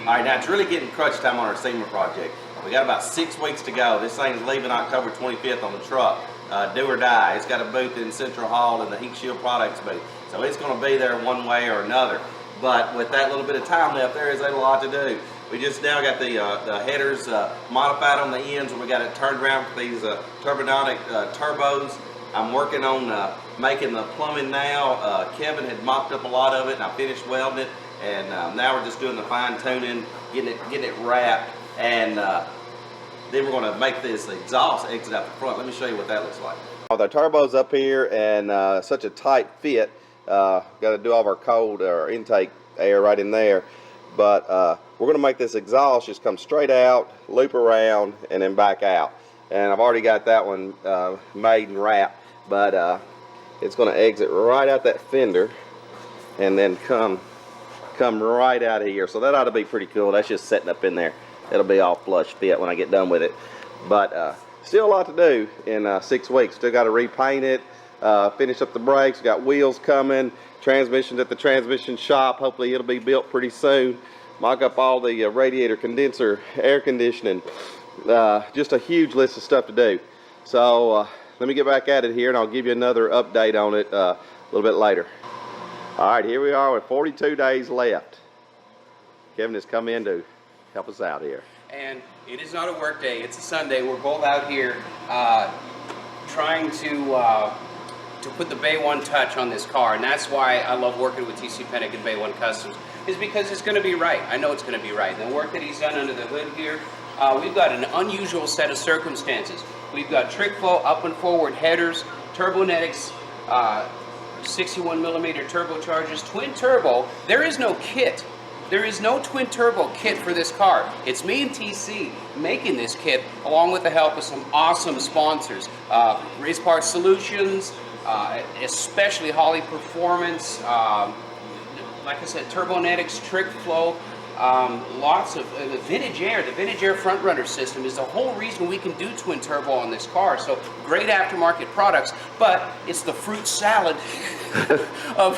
All right, now it's really getting crunch time on our SEMA project. We got about 6 weeks to go. This thing's leaving October 25th on the truck. Do or die. It's got a booth in Central Hall in the Heat Shield Products booth. So it's going to be there one way or another. But with that little bit of time left, there is a lot to do. We just now got the headers modified on the ends, and we got it turned around for these turbodonic turbos. I'm working on making the plumbing now. Kevin had mocked up a lot of it, and I finished welding it. And now we're just doing the fine tuning, getting it wrapped, and then we're going to make this exhaust exit out the front. Let me show you what that looks like. The turbo's up here, and such a tight fit. Got to do all of our cold or intake air right in there, but we're going to make this exhaust just come straight out, loop around, and then back out. And I've already got that one made and wrapped, but it's going to exit right out that fender and then come right out of here. So that ought to be pretty cool. That's just setting up in there. It'll be all flush fit when I get done with it. But still a lot to do in 6 weeks. Still got to repaint it, finish up the brakes. Got wheels coming, transmissions at the transmission shop. Hopefully it'll be built pretty soon. Mock up all the radiator, condenser, air conditioning. Just a huge list of stuff to do. So let me get back at it here, and I'll give you another update on it a little bit later. All right, here we are with 42 days left. Kevin has come in to help us out here. And it is not a work day, it's a Sunday. We're both out here trying to put the Bay 1 touch on this car, and that's why I love working with TC Pennick and Bay 1 Customs, is because it's going to be right. I know it's going to be right. The work that he's done under the hood here, we've got an unusual set of circumstances. We've got trick flow, up and forward headers, turbonetics, 61mm turbochargers, twin turbo. There is no kit. There is no twin turbo kit for this car. It's me and TC making this kit along with the help of some awesome sponsors. Race Parts Solutions, especially Holly Performance, like I said, Turbonetics, Trick Flow, lots of the Vintage Air front runner system is the whole reason we can do twin turbo on this car. So great aftermarket products, but it's the fruit salad of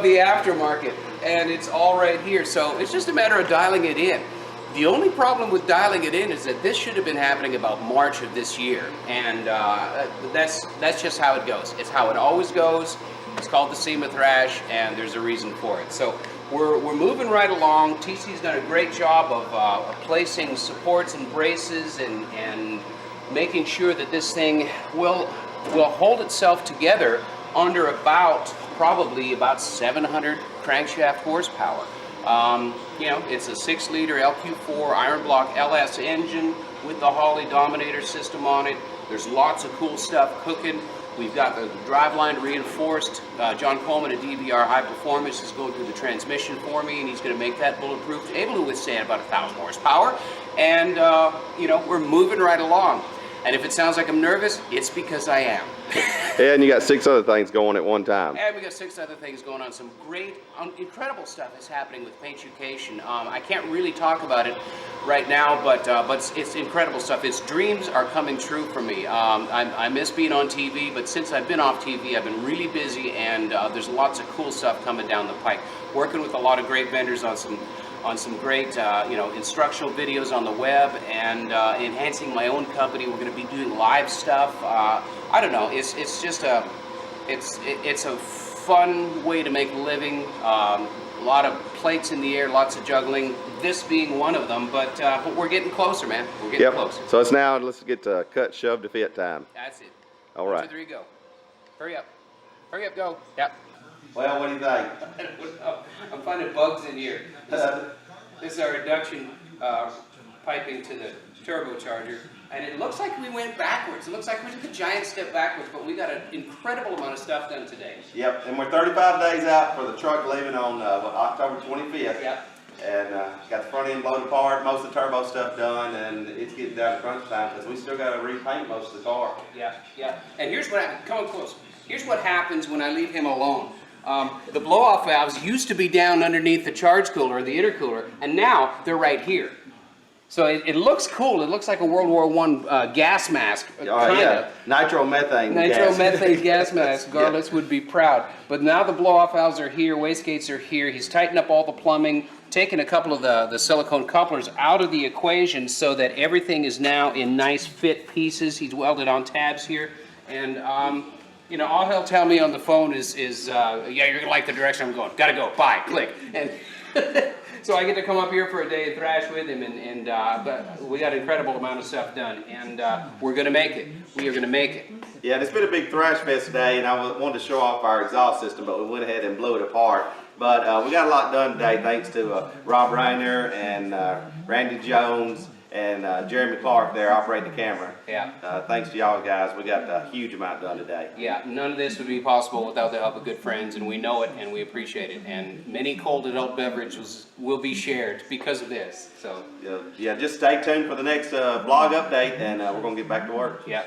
the aftermarket, and it's all right here. So it's just a matter of dialing it in. The only problem with dialing it in is that this should have been happening about March of this year, and that's just how it goes. It's how it always goes. It's called the SEMA Thrash, and there's a reason for it. So we're moving right along. TC's done a great job of placing supports and braces and making sure that this thing will hold itself together under probably about 700 crankshaft horsepower. You know, it's a 6-liter LQ4 iron block LS engine with the Holly Dominator system on it. There's lots of cool stuff cooking. We've got the driveline reinforced. John Coleman at DVR High Performance is going through the transmission for me, and he's going to make that bulletproof, able to withstand about 1,000 horsepower. And, you know, we're moving right along. And if it sounds like I'm nervous, it's because I am. And you got 6 other things going at one time. And we got 6 other things going on. Some great, incredible stuff is happening with Paintucation. I can't really talk about it right now, but it's incredible stuff. Its dreams are coming true for me. I miss being on TV, but since I've been off TV, I've been really busy, and there's lots of cool stuff coming down the pike. Working with a lot of great vendors on some great you know, instructional videos on the web, and enhancing my own company. We're going to be doing live stuff. I don't know. It's just it's a fun way to make a living. A lot of plates in the air, lots of juggling. This being one of them, but we're getting closer, man. We're getting closer. So it's now, let's get to cut, shove to fit time. That's it. All right. 1, 2, 3, go. Hurry up. Hurry up, go. Yep. Well, what do you think? I'm finding bugs in here. This is our induction piping to the turbocharger, and it looks like we went backwards. It looks like we took a giant step backwards, but we got an incredible amount of stuff done today. Yep, and we're 35 days out for the truck leaving on October 25th. Yep. And got the front end loaded apart, most of the turbo stuff done, and it's getting down to crunch time because we still got to repaint most of the car. Yeah, yeah. And here's what happens. Come on close. Here's what happens when I leave him alone. The blow-off valves used to be down underneath the charge cooler or the intercooler, and now they're right here. So it looks cool. It looks like a World War I gas mask. Yeah, nitromethane Nitromethane gas mask. Yeah. Garlitz would be proud. But now the blow-off valves are here, wastegates are here. He's tightened up all the plumbing, taken a couple of the silicone couplers out of the equation so that everything is now in nice fit pieces. He's welded on tabs here. And, you know, all he'll tell me on the phone is yeah, you're going to like the direction I'm going. Got to go. Bye. Click. And so I get to come up here for a day and thrash with him, but we got an incredible amount of stuff done, and we're going to make it. We are going to make it. Yeah, and it's been a big thrash fest today, and I wanted to show off our exhaust system, but we went ahead and blew it apart. But we got a lot done today thanks to Rob Rayner and Randy Jones and Jeremy Clark there operating the camera. Yeah. Thanks to y'all guys, we got a huge amount done today. Yeah, none of this would be possible without the help of good friends, and we know it and we appreciate it. And many cold adult beverages will be shared because of this. So Yeah, just stay tuned for the next vlog update, and we're going to get back to work. yeah.